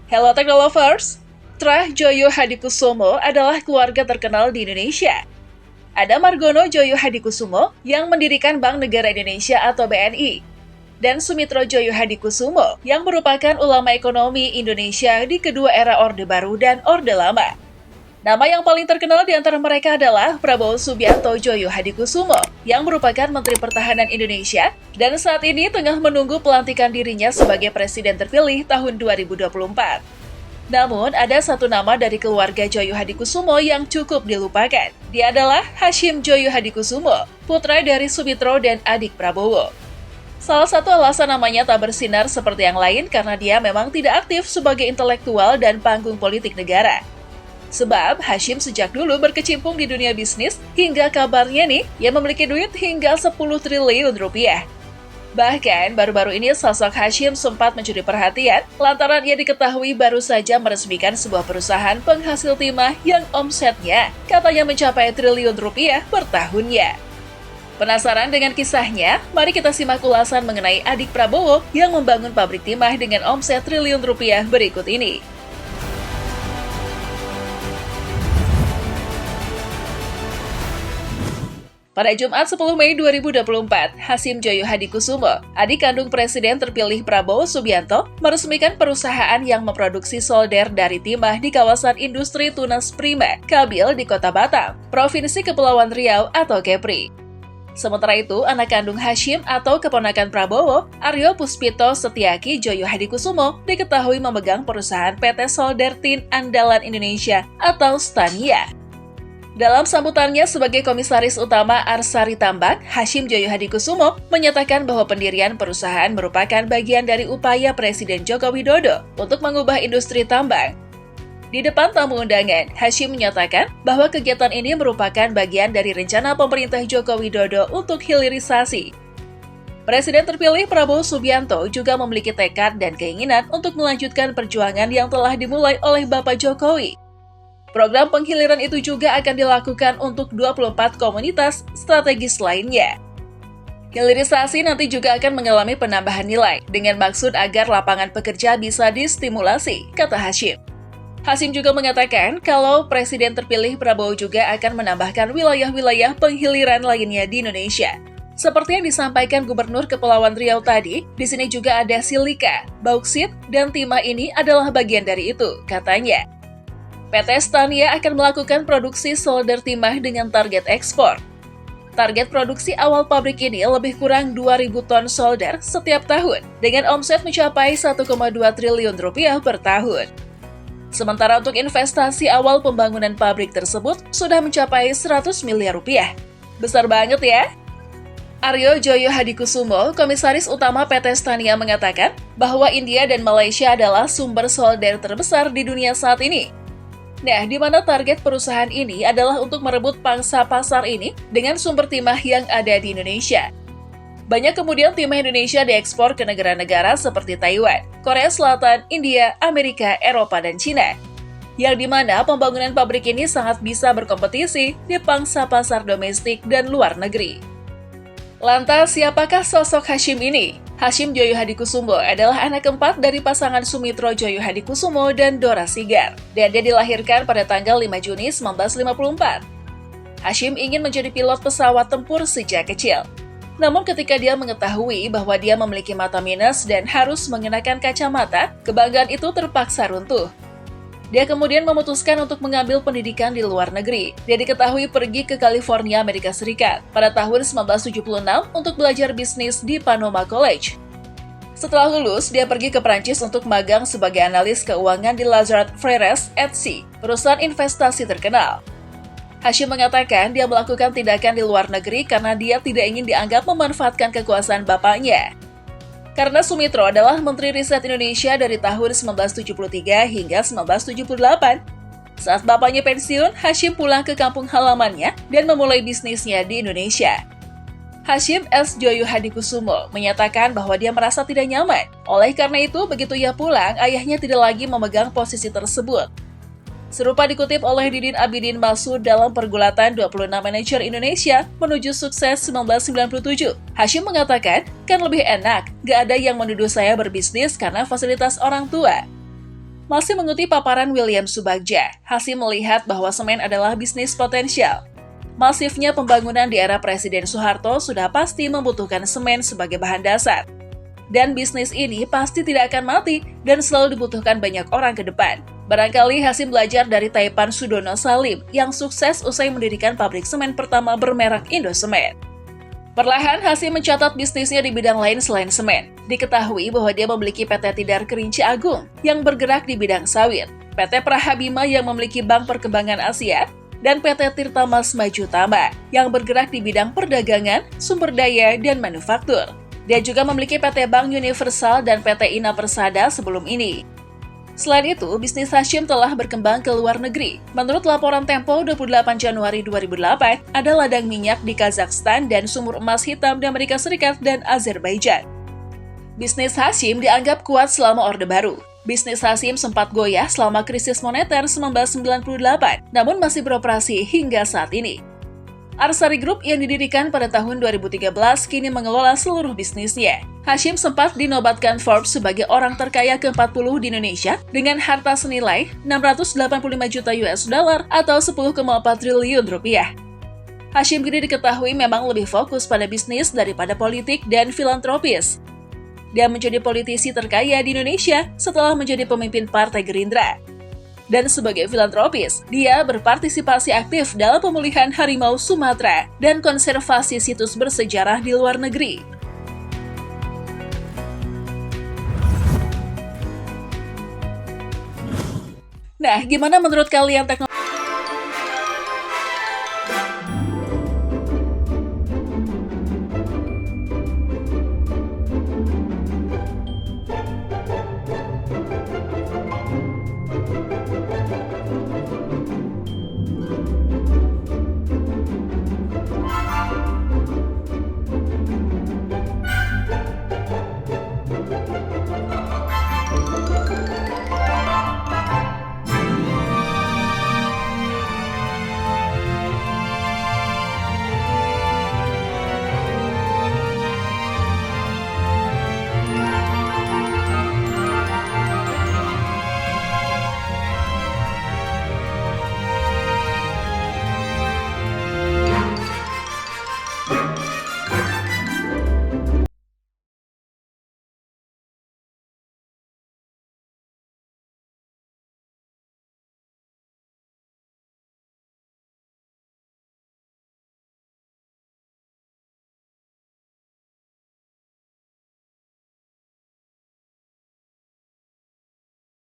Hello Technolovers, Trah Joyo Hadikusumo adalah keluarga terkenal di Indonesia. Ada Margono Joyo Hadikusumo yang mendirikan Bank Negara Indonesia atau BNI, dan Sumitro Joyo Hadikusumo yang merupakan ulama ekonomi Indonesia di kedua era Orde Baru dan Orde Lama. Nama yang paling terkenal di antara mereka adalah Prabowo Subianto Joyo Hadikusumo yang merupakan Menteri Pertahanan Indonesia dan saat ini tengah menunggu pelantikan dirinya sebagai Presiden terpilih tahun 2024. Namun, ada satu nama dari keluarga Joyo Hadikusumo yang cukup dilupakan. Dia adalah Hashim Joyo Hadikusumo, putra dari Sumitro dan adik Prabowo. Salah satu alasan namanya tak bersinar seperti yang lain karena dia memang tidak aktif sebagai intelektual dan panggung politik negara. Sebab Hashim sejak dulu berkecimpung di dunia bisnis hingga kabarnya nih, ia memiliki duit hingga 10 triliun rupiah. Bahkan, baru-baru ini sosok Hashim sempat mencuri perhatian lantaran ia diketahui baru saja meresmikan sebuah perusahaan penghasil timah yang omsetnya katanya mencapai triliun rupiah per tahunnya. Penasaran dengan kisahnya? Mari kita simak ulasan mengenai adik Prabowo yang membangun pabrik timah dengan omset triliun rupiah berikut ini. Pada Jumat 10 Mei 2024, Hashim Joyo Hadikusumo, adik kandung Presiden terpilih Prabowo Subianto, meresmikan perusahaan yang memproduksi solder dari timah di kawasan industri tunas prima, Kabil di Kota Batam, Provinsi Kepulauan Riau atau Kepri. Sementara itu, anak kandung Hashim atau keponakan Prabowo, Aryo Puspito Setiaki Joyo Hadikusumo, diketahui memegang perusahaan PT Solder Tin Andalan Indonesia atau Stania. Dalam sambutannya sebagai Komisaris Utama Arsari Tambak, Hashim Joyo Hadikusumo menyatakan bahwa pendirian perusahaan merupakan bagian dari upaya Presiden Joko Widodo untuk mengubah industri tambang. Di depan tamu undangan, Hashim menyatakan bahwa kegiatan ini merupakan bagian dari rencana pemerintah Joko Widodo untuk hilirisasi. Presiden terpilih Prabowo Subianto juga memiliki tekad dan keinginan untuk melanjutkan perjuangan yang telah dimulai oleh Bapak Jokowi. Program penghiliran itu juga akan dilakukan untuk 24 komunitas strategis lainnya. Hilirisasi nanti juga akan mengalami penambahan nilai, dengan maksud agar lapangan pekerja bisa distimulasi, kata Hashim. Hashim juga mengatakan kalau Presiden terpilih Prabowo juga akan menambahkan wilayah-wilayah penghiliran lainnya di Indonesia. Seperti yang disampaikan Gubernur Kepulauan Riau tadi, di sini juga ada silika, bauksit, dan timah ini adalah bagian dari itu, katanya. PT Stania akan melakukan produksi solder timah dengan target ekspor. Target produksi awal pabrik ini lebih kurang 2.000 ton solder setiap tahun, dengan omset mencapai 1,2 triliun rupiah per tahun. Sementara untuk investasi awal pembangunan pabrik tersebut sudah mencapai 100 miliar rupiah. Besar banget ya! Aryo Joyo Hadikusumo, Komisaris Utama PT Stania mengatakan bahwa India dan Malaysia adalah sumber solder terbesar di dunia saat ini. Nah, di mana target perusahaan ini adalah untuk merebut pangsa pasar ini dengan sumber timah yang ada di Indonesia. Banyak kemudian timah Indonesia diekspor ke negara-negara seperti Taiwan, Korea Selatan, India, Amerika, Eropa, dan Cina. Yang di mana pembangunan pabrik ini sangat bisa berkompetisi di pangsa pasar domestik dan luar negeri. Lantas, siapakah sosok Hashim ini? Hashim Joyo Hadikusumo adalah anak keempat dari pasangan Sumitro Joyo Hadikusumo dan Dora Sigar, dan dia dilahirkan pada tanggal 5 Juni 1954. Hashim ingin menjadi pilot pesawat tempur sejak kecil. Namun ketika dia mengetahui bahwa dia memiliki mata minus dan harus mengenakan kacamata, kebanggaan itu terpaksa runtuh. Dia kemudian memutuskan untuk mengambil pendidikan di luar negeri. Dia diketahui pergi ke California, Amerika Serikat pada tahun 1976 untuk belajar bisnis di Panoma College. Setelah lulus, dia pergi ke Prancis untuk magang sebagai analis keuangan di Lazard Frères et Cie, perusahaan investasi terkenal. Hashim mengatakan dia melakukan tindakan di luar negeri karena dia tidak ingin dianggap memanfaatkan kekuasaan bapaknya. Karena Sumitro adalah Menteri Riset Indonesia dari tahun 1973 hingga 1978. Saat bapaknya pensiun, Hashim pulang ke kampung halamannya dan memulai bisnisnya di Indonesia. Hashim S. Joyo Hadikusumo menyatakan bahwa dia merasa tidak nyaman. Oleh karena itu, begitu ia pulang, ayahnya tidak lagi memegang posisi tersebut. Serupa dikutip oleh Didin Abidin Masud dalam pergulatan 26 manajer Indonesia menuju sukses 1997. Hashim mengatakan, kan lebih enak, gak ada yang menuduh saya berbisnis karena fasilitas orang tua. Masih mengutip paparan William Subagja, Hasyim melihat bahwa semen adalah bisnis potensial. Masifnya pembangunan di era Presiden Soeharto sudah pasti membutuhkan semen sebagai bahan dasar. Dan bisnis ini pasti tidak akan mati dan selalu dibutuhkan banyak orang ke depan. Barangkali Hasyim belajar dari Taipan Sudono Salim yang sukses usai mendirikan pabrik semen pertama bermerek Indosemen. Perlahan, Hasyim mencatat bisnisnya di bidang lain selain semen. Diketahui bahwa dia memiliki PT Tidar Kerinci Agung yang bergerak di bidang sawit, PT Prahabima yang memiliki Bank Perkembangan Asia, dan PT Tirta Mas Maju Tama yang bergerak di bidang perdagangan, sumber daya, dan manufaktur. Dia juga memiliki PT Bank Universal dan PT Ina Persada sebelum ini. Selain itu, bisnis Hasyim telah berkembang ke luar negeri. Menurut laporan Tempo 28 Januari 2008, ada ladang minyak di Kazakhstan dan sumur emas hitam di Amerika Serikat dan Azerbaijan. Bisnis Hasyim dianggap kuat selama Orde Baru. Bisnis Hasyim sempat goyah selama krisis moneter 1998, namun masih beroperasi hingga saat ini. Arsari Group yang didirikan pada tahun 2013 kini mengelola seluruh bisnisnya. Hasyim sempat dinobatkan Forbes sebagai orang terkaya ke-40 di Indonesia dengan harta senilai 685 juta US dollar atau 10,4 triliun rupiah. Hasyim kini diketahui memang lebih fokus pada bisnis daripada politik dan filantropis. Dia menjadi politisi terkaya di Indonesia setelah menjadi pemimpin Partai Gerindra. Dan sebagai filantropis, dia berpartisipasi aktif dalam pemulihan harimau Sumatera dan konservasi situs bersejarah di luar negeri. Nah, gimana menurut kalian teknologi?